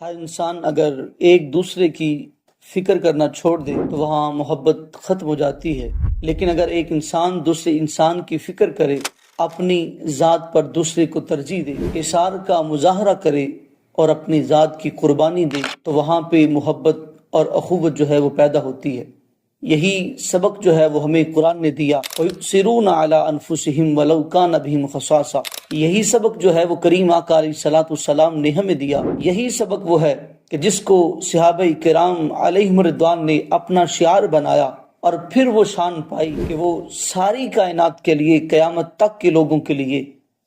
ہر انسان اگر ایک دوسرے کی فکر کرنا چھوڑ دے تو وہاں محبت ختم ہو جاتی ہے، لیکن اگر ایک انسان دوسرے انسان کی فکر کرے، اپنی ذات پر دوسرے کو ترجیح دے، اثار کا مظاہرہ کرے اور اپنی ذات کی قربانی دے تو وہاں پہ محبت اور اخوت جو ہے وہ پیدا ہوتی ہے۔ یہی سبق جو ہے وہ ہمیں قرآن نے دیا، وَيُؤْثِرُونَ عَلَىٰ أَنفُسِهِمْ وَلَوْ كَانَ بِهِمْ خَصَاصَةٌ۔ یہی سبق جو ہے وہ کریم آقا علیہ الصلوۃ والسلام نے ہمیں دیا۔ یہی سبق وہ ہے کہ جس کو صحابہ کرام علیہم رضوان نے اپنا شعار بنایا اور پھر وہ شان پائی کہ وہ ساری کائنات کے لیے، قیامت تک کے لوگوں کے لیے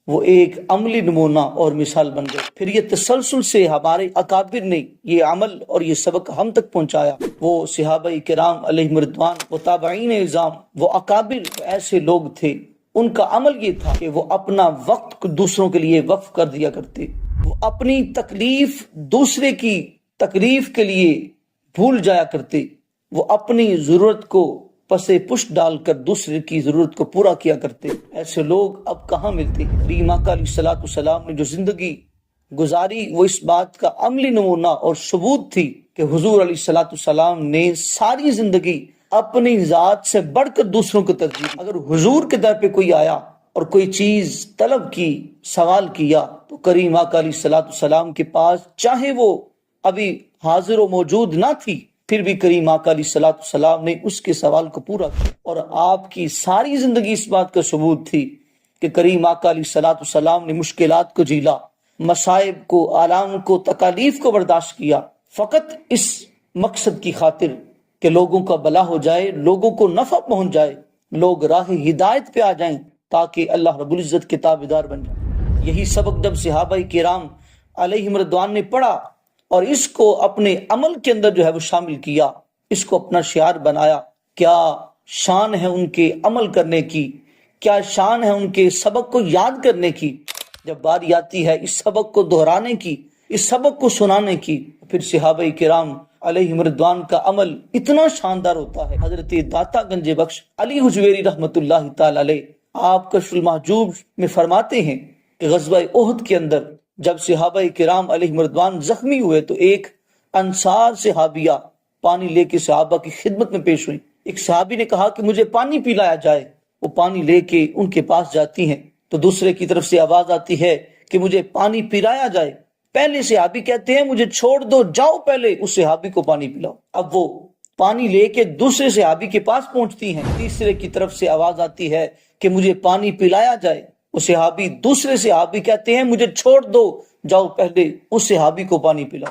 وہ ایک عملی نمونہ اور مثال بن گئے۔ پھر یہ تسلسل سے ہمارے اکابر نے یہ عمل اور یہ سبق ہم تک پہنچایا۔ وہ صحابہ کرام علیہم رضوان، وہ تابعین اعظام، وہ اکابر ایسے لوگ تھے، ان کا عمل یہ تھا کہ وہ اپنا وقت دوسروں کے لیے وقف کر دیا کرتے، وہ اپنی تکلیف دوسرے کی تکلیف کے لیے بھول جایا کرتے، وہ اپنی ضرورت کو پسے پشت ڈال کر دوسرے کی ضرورت کو پورا کیا کرتے۔ ایسے لوگ اب کہاں ملتے؟ کریم آقا علیہ الصلوۃ والسلام نے جو زندگی گزاری وہ اس بات کا عملی نمونہ اور ثبوت تھی کہ حضور علیہ الصلوۃ والسلام نے ساری زندگی اپنی ذات سے بڑھ کر دوسروں کو ترجیح دی۔ اگر حضور کے در پہ کوئی آیا اور کوئی چیز طلب کی، سوال کیا، تو کریم آقا علیہ الصلوۃ والسلام کے پاس چاہے وہ ابھی حاضر و موجود نہ تھی، پھر بھی کریم آقا علیہ الصلوۃ والسلام نے اس کے سوال کو پورا کیا۔ اور آپ کی ساری زندگی اس بات کا ثبوت تھی کہ کریم آقا علیہ الصلوۃ والسلام نے مشکلات کو جھیلا، مصائب کو، آلام کو، تکالیف کو برداشت کیا، فقط اس مقصد کی خاطر کہ لوگوں کا بھلا ہو جائے، لوگوں کو نفع پہنچ جائے، لوگ راہ ہدایت پہ آ جائیں تاکہ اللہ رب العزت کے تابعدار بن جائیں۔ یہی سبق جب صحابہ کرام علیہم رضوان نے پڑھا اور اس کو اپنے عمل کے اندر جو ہے وہ شامل کیا، اس کو اپنا شعار بنایا، کیا شان ہے ان کے عمل کرنے کی، کیا شان ہے ان کے سبق کو یاد کرنے کی۔ جب باری آتی ہے اس سبق کو دہرانے کی، اس سبق کو سنانے کی، پھر صحابہ کرام علیہم رضوان کا عمل اتنا شاندار ہوتا ہے۔ حضرت داتا گنج بخش علی حجویری رحمۃ اللہ تعالی علیہ آپ کشف المحجوب میں فرماتے ہیں کہ غزوہ احد کے اندر جب صحابہ کرام علیہم رضوان زخمی ہوئے تو ایک انصار صحابیہ پانی لے کے صحابہ کی خدمت میں پیش ہوئی۔ ایک صحابی نے کہا کہ مجھے پانی پلایا جائے، وہ پانی لے کے ان کے پاس جاتی ہیں تو دوسرے کی طرف سے آواز آتی ہے کہ مجھے پانی پلایا جائے۔ پہلے صحابی کہتے ہیں مجھے چھوڑ دو، جاؤ پہلے اس صحابی کو پانی پلاؤ۔ اب وہ پانی لے کے دوسرے صحابی کے پاس پہنچتی ہیں، تیسرے کی طرف سے آواز آتی ہے کہ مجھے پانی پلایا جائے۔ وہ صحابی دوسرے صحابی کہتے ہیں مجھے چھوڑ دو، جاؤ پہلے اس صحابی کو پانی پلاؤ۔